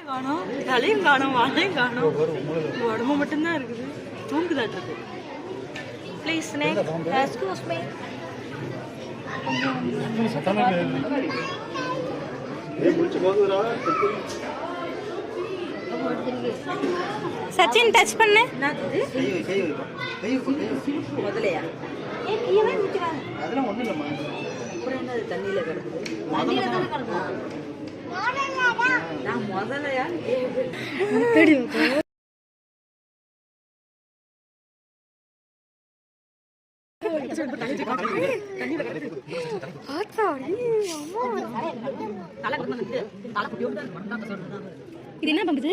காணோம், தலையும் காணோம், வாழையும் காணோம், உடம்பு மட்டும்தான் இருக்குது. தூங்குதாட்டு. Please excuse me. Sachin touch பண்ணு. முதலையா? அதெல்லாம் ஒண்ணு இல்லம்மா. அப்புறம் என்ன தண்ணியில கிடக்குது? தண்ணியில தான கிடக்கும். நான் முதலையா தெரியும். இது என்ன பண்றது?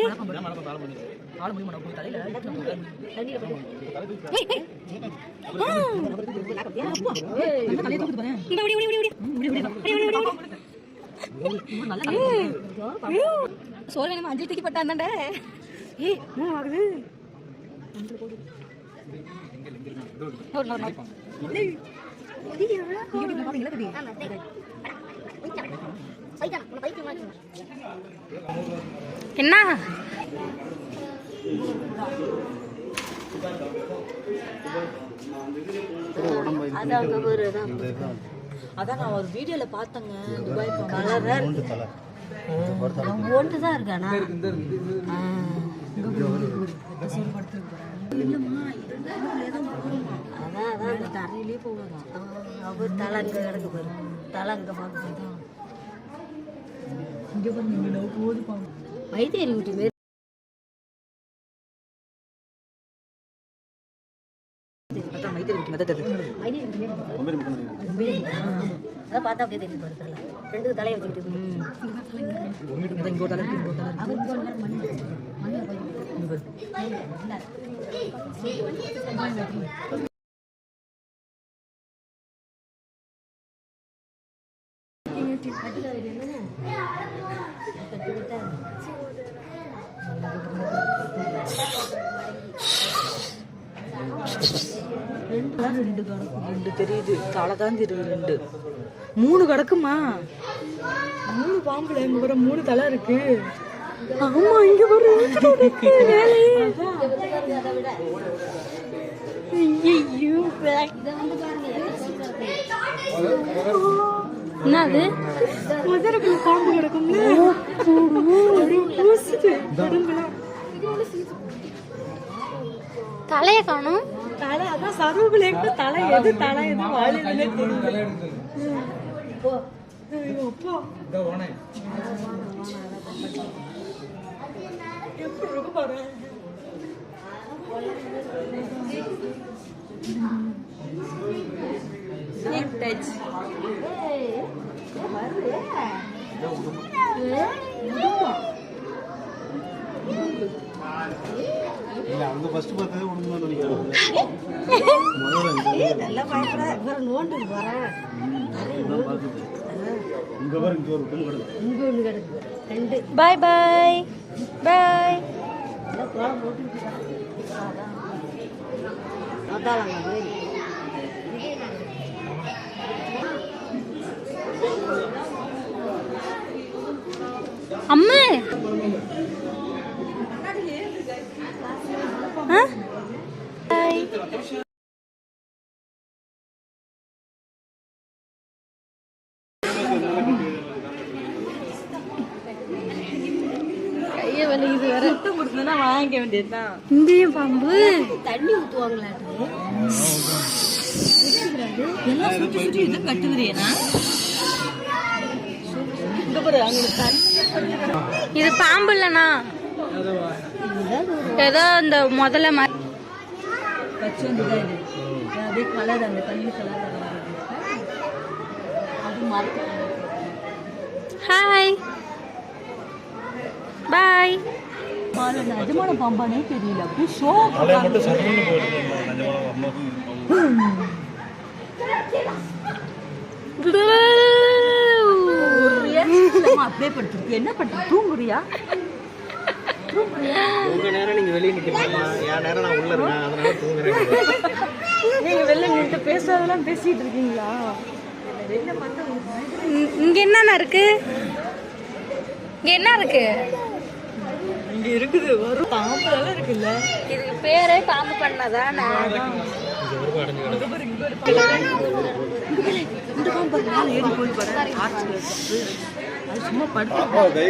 சோழ நம்ம அஞ்சு தூக்கி பட்டாந்தாண்ட. ஆகுது என்ன? அதான் நான் ஒரு வீடியோல பார்த்தேங்க. துபாய் ஒன்று தான் இருக்கானா? அதான் தரையிலே போகணும். அவர் தலை அங்கே கிடக்கு போயிரு. தலை அங்கே பார்க்க போயிடும். இங்கே போது வைத்தியரி வீட்டு பார்த்தா அப்படியே தெரியும். ரெண்டு தலையை வச்சுக்கிட்டு ரெண்டு தெரியுது. தலை தான் தெரியுது. ரெண்டு மூணு கிடக்குமா? மூணு பாம்புல இங்க வர 3 தலை இருக்கு. ஆமா, இங்க வர என்னது? முதலுக்குள்ள பாம்பு கிடக்கும்ல. தலைய காணும். தலை அதான் சருவுக்குள்ள தலை. எது தலை எது வாழிலே தெரியும். எப்படி இருக்கு பாரு. அவங்க ஃபர்ஸ்ட் பார்த்ததே ஒண்ணுதான் நினைக்கிறேன். நல்லா பயப்பட வேற நோண்டு வரேன். இங்க வர இங்க ஒரு பொண்ணு கிடக்கு. இங்க ஒண்ணு கிடக்கு. ரெண்டு. By by by. அதாலங்க போய். அம்மா கைய வலிக்குது. வேற சுத்தம் கொடுத்தா வாங்கிக்க வேண்டியதுதான். இங்கேயும் பாம்பு தண்ணி ஊத்துவாங்களாட்டு. எல்லாம் சுற்றி சுற்றி இது கட்டுக்குறேனா? இது பாம்பு இல்லனா? ஏதோ இந்த முதல்ல கலர் அந்த கண்ணு கலர். Hi bye. நிஜமான பாம்பானே தெரியல. அப்படியே ஷோ அப்படியே படுத்துருக்கு. என்ன பண்ற? தூங்குறியா? உங்க நேரம் நீங்க வெளிய நிக்கிறீங்க. என் நேரம் நான் உள்ள இருக்கேன். அதனால தூங்குறேன். நீங்க வெளிய நின்னு பேசாதெல்லாம் பேசிட்டு இருக்கீங்களா? என்ன பண்ற? இங்க என்ன இருக்கு? இங்க என்ன இருக்கு? இங்க இருக்குது வரும் பாம்புலாம் இருக்குல்ல. இதுக்கு பேரே பாம்பு பண்ணதானே. இந்த பாம்பு மேல ஏறி போய் பாரு. அது சும்மா படுத்து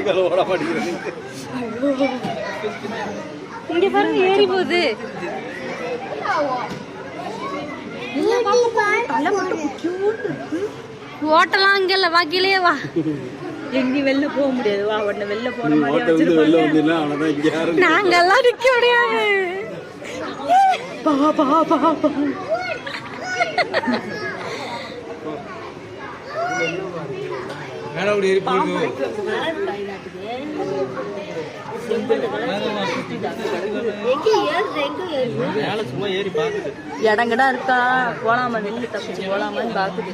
இங்க பாருங்க ஏறி போகுது. தலை மட்டும் குட்டியோண்டு இருக்கு. ஓட்டலாம் இங்க இல்ல, வா கீழே வா. எங்க வெளில போக முடியாது. வா உடனே வெளில போன மாதிரி வச்சிருப்பாங்க. நாங்கெல்லாம் நிக்க முடியாது. பா பா பா பா. சும்மா ஏறி பாக்குது. இடங்கடா இருக்கா போலாமா, வெளில தப்பிச்சு போலாமான்னு பாக்குது.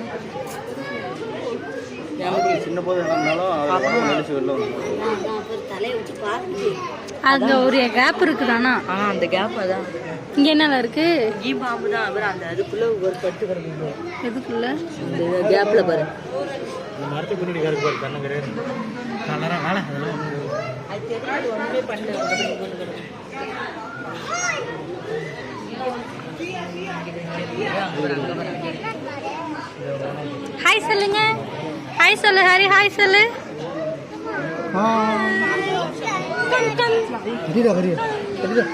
சின்ன போது இருந்தாலும் நினைச்சு வெளில அங்க ஒரு கேப் இருக்குதானா? அந்த கேப் அதான். இங்க என்ன இருக்கு? ஈ பாம்பு தான். அவர் அந்த அதுக்குள்ள ஒரு பட்டு கிடக்குது. எதுக்குள்ள? இந்த கேப்ல பாரு. இந்த மரத்தை பின்னாடி கருக்கு பாரு. கண்ணு கலரா வேலை அதெல்லாம் அது தெரியாது. ஒண்ணுமே பண்ணல. ஹாய் சொல்லுங்க. ஹாய் சொல்லு ஹரி. ஹாய் சொல்லு. கரியா